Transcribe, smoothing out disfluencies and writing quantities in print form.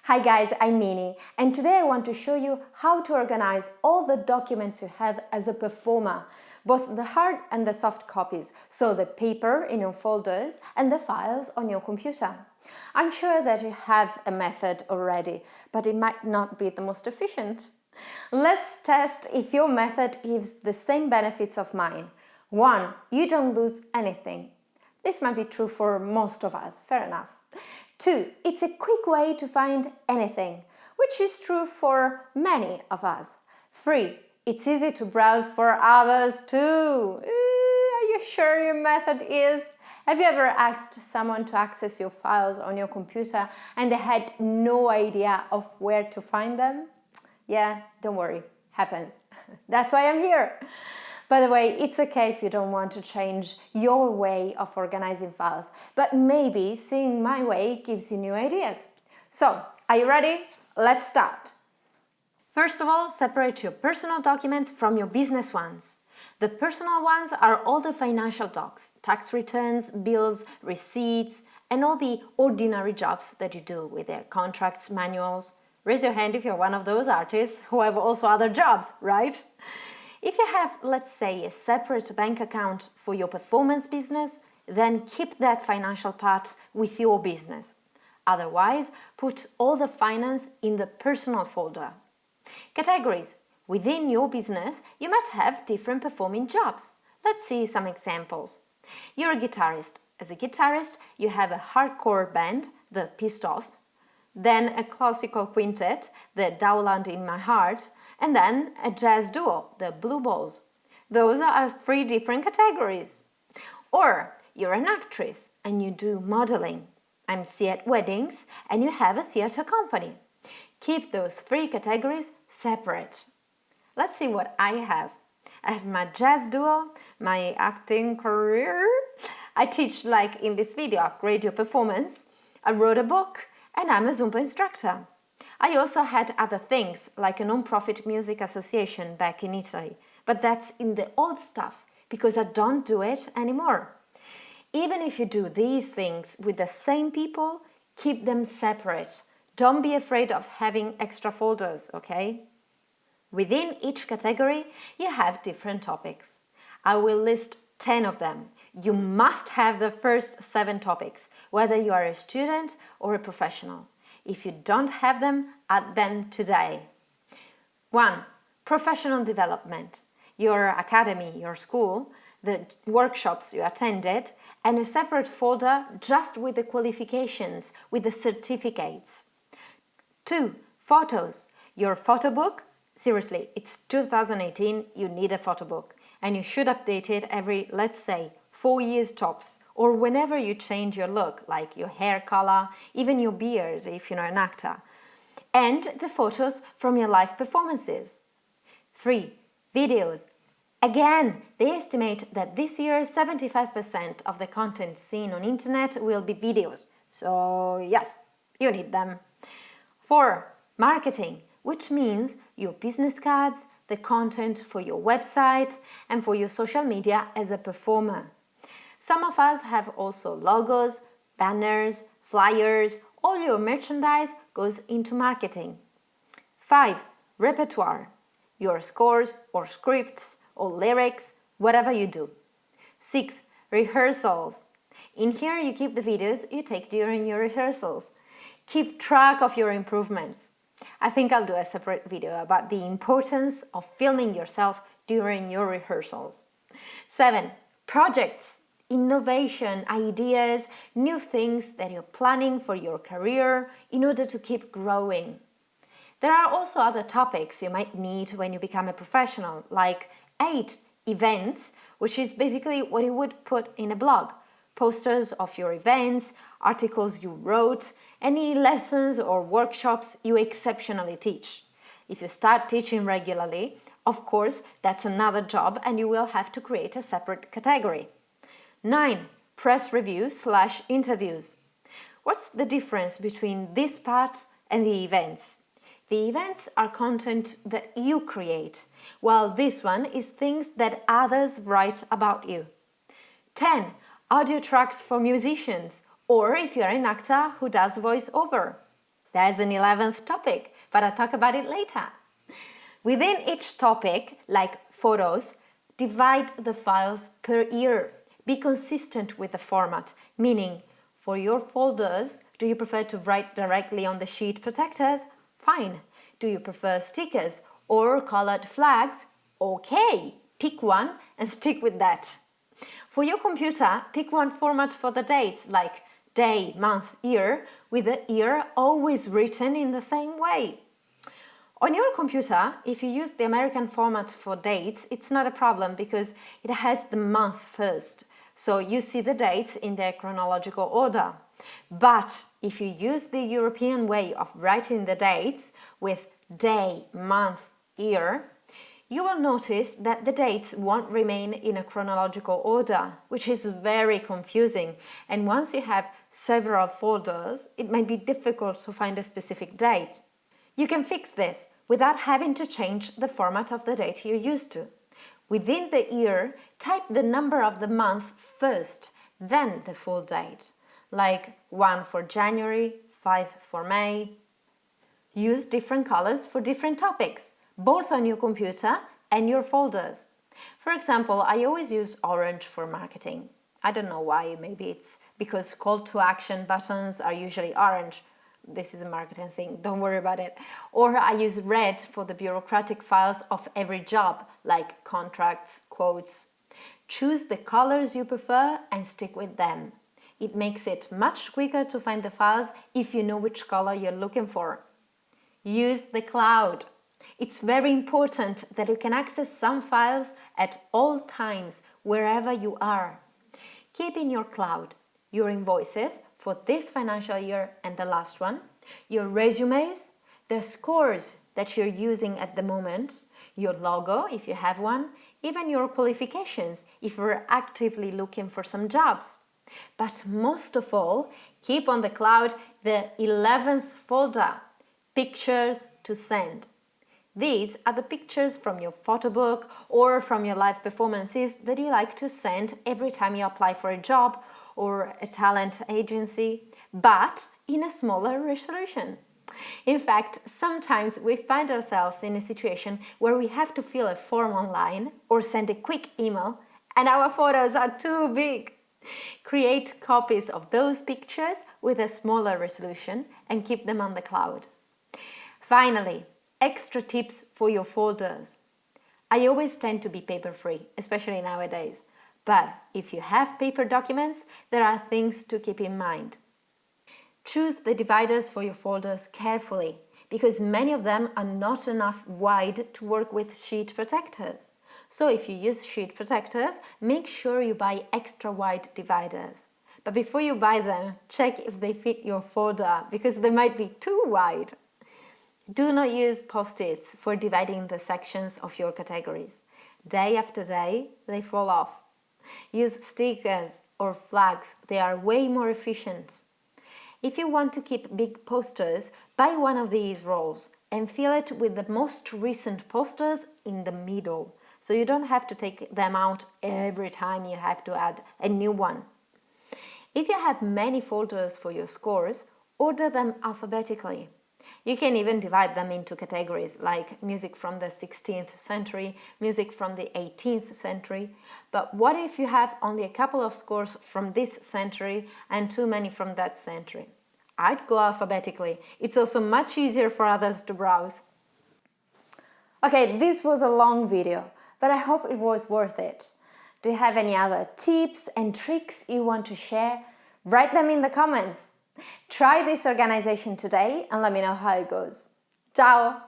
Hi guys, I'm Mini, and today I want to show you how to organize all the documents you have as a performer, both the hard and the soft copies, so the paper in your folders and the files on your computer. I'm sure that you have a method already, but it might not be the most efficient. Let's test if your method gives the same benefits of mine. 1. You don't lose anything. This might be true for most of us, fair enough. 2. It's a quick way to find anything, which is true for many of us. 3. It's easy to browse for others too. Are you sure your method is? Have you ever asked someone to access your files on your computer and they had no idea of where to find them? Yeah, don't worry, happens. That's why I'm here. By the way, it's okay if you don't want to change your way of organizing files, but maybe seeing my way gives you new ideas. So, are you ready? Let's start. First of all, separate your personal documents from your business ones. The personal ones are all the financial docs, tax returns, bills, receipts, and all the ordinary jobs that you do with their contracts, manuals. Raise your hand if you're one of those artists who have also other jobs, right? If you have, let's say, a separate bank account for your performance business, then keep that financial part with your business. Otherwise, put all the finance in the personal folder. Categories. Within your business, you might have different performing jobs. Let's see some examples. You're a guitarist. As a guitarist, you have a hardcore band, the Pissed Off, then a classical quintet, the Dowland in My Heart, and then a jazz duo, the Blue Balls. Those are 3 different categories. Or you're an actress and you do modeling, MC at weddings, and you have a theater company. Keep those 3 categories separate. Let's see what I have. I have my jazz duo, my acting career. I teach, like in this video, radio performance. I wrote a book, and I'm a Zumba instructor. I also had other things, like a non-profit music association back in Italy, but that's in the old stuff, because I don't do it anymore. Even if you do these things with the same people, keep them separate. Don't be afraid of having extra folders, okay? Within each category, you have different topics. I will list 10 of them. You must have the first 7 topics, whether you are a student or a professional. If you don't have them, add them today. 1. Professional development. Your academy, your school, the workshops you attended, and a separate folder just with the qualifications, with the certificates. 2. Photos. Your photo book. Seriously, it's 2018, you need a photo book, and you should update it every, let's say, 4 years tops, or whenever you change your look, like your hair color, even your beard if you're an actor. And the photos from your live performances. 3. Videos. Again, they estimate that this year 75% of the content seen on internet will be videos. So yes, you need them. 4. Marketing, which means your business cards, the content for your website, and for your social media as a performer. Some of us have also logos, banners, flyers, all your merchandise goes into marketing. 5. Repertoire. Your scores or scripts or lyrics, whatever you do. 6. Rehearsals. In here you keep the videos you take during your rehearsals. Keep track of your improvements. I think I'll do a separate video about the importance of filming yourself during your rehearsals. 7. Projects. Innovation, ideas, new things that you're planning for your career in order to keep growing. There are also other topics you might need when you become a professional, like 8. Events, which is basically what you would put in a blog. Posters of your events, articles you wrote, any lessons or workshops you exceptionally teach. If you start teaching regularly, of course, that's another job and you will have to create a separate category. 9. Press reviews/interviews. What's the difference between this part and the events? The events are content that you create, while this one is things that others write about you. 10. Audio tracks for musicians, or if you're an actor who does voiceover. There's an 11th topic, but I'll talk about it later. Within each topic, like photos, divide the files per year. Be consistent with the format, meaning for your folders, do you prefer to write directly on the sheet protectors? Fine. Do you prefer stickers or colored flags? Okay, pick one and stick with that. For your computer, pick one format for the dates, like day, month, year, with the year always written in the same way. On your computer, if you use the American format for dates, it's not a problem because it has the month first. So you see the dates in their chronological order. But if you use the European way of writing the dates with day, month, year, you will notice that the dates won't remain in a chronological order, which is very confusing. And once you have several folders, it may be difficult to find a specific date. You can fix this without having to change the format of the date you're used to. Within the year, type the number of the month first, then the full date, like 1 for January, 5 for May. Use different colors for different topics, both on your computer and your folders. For example, I always use orange for marketing. I don't know why, maybe it's because call to action buttons are usually orange. This is a marketing thing, don't worry about it. Or I use red for the bureaucratic files of every job, like contracts, quotes. Choose the colors you prefer and stick with them. It makes it much quicker to find the files if you know which color you're looking for. Use the cloud. It's very important that you can access some files at all times, wherever you are. Keep in your cloud your invoices for this financial year and the last one, your resumes, the scores that you're using at the moment, your logo if you have one, even your qualifications if you're actively looking for some jobs. But most of all, keep on the cloud the 11th folder, pictures to send. These are the pictures from your photo book or from your live performances that you like to send every time you apply for a job or a talent agency, but in a smaller resolution. In fact, sometimes we find ourselves in a situation where we have to fill a form online or send a quick email and our photos are too big. Create copies of those pictures with a smaller resolution and keep them on the cloud. Finally, extra tips for your folders. I always tend to be paper-free, especially nowadays. But if you have paper documents, there are things to keep in mind. Choose the dividers for your folders carefully, because many of them are not enough wide to work with sheet protectors. So if you use sheet protectors, make sure you buy extra wide dividers. But before you buy them, check if they fit your folder, because they might be too wide. Do not use post-its for dividing the sections of your categories. Day after day, they fall off. Use stickers or flags, they are way more efficient. If you want to keep big posters, buy one of these rolls and fill it with the most recent posters in the middle, so you don't have to take them out every time you have to add a new one. If you have many folders for your scores, order them alphabetically. You can even divide them into categories like music from the 16th century, music from the 18th century. But what if you have only a couple of scores from this century and too many from that century? I'd go alphabetically. It's also much easier for others to browse. Okay, this was a long video, but I hope it was worth it. Do you have any other tips and tricks you want to share? Write them in the comments. Try this organization today and let me know how it goes. Ciao!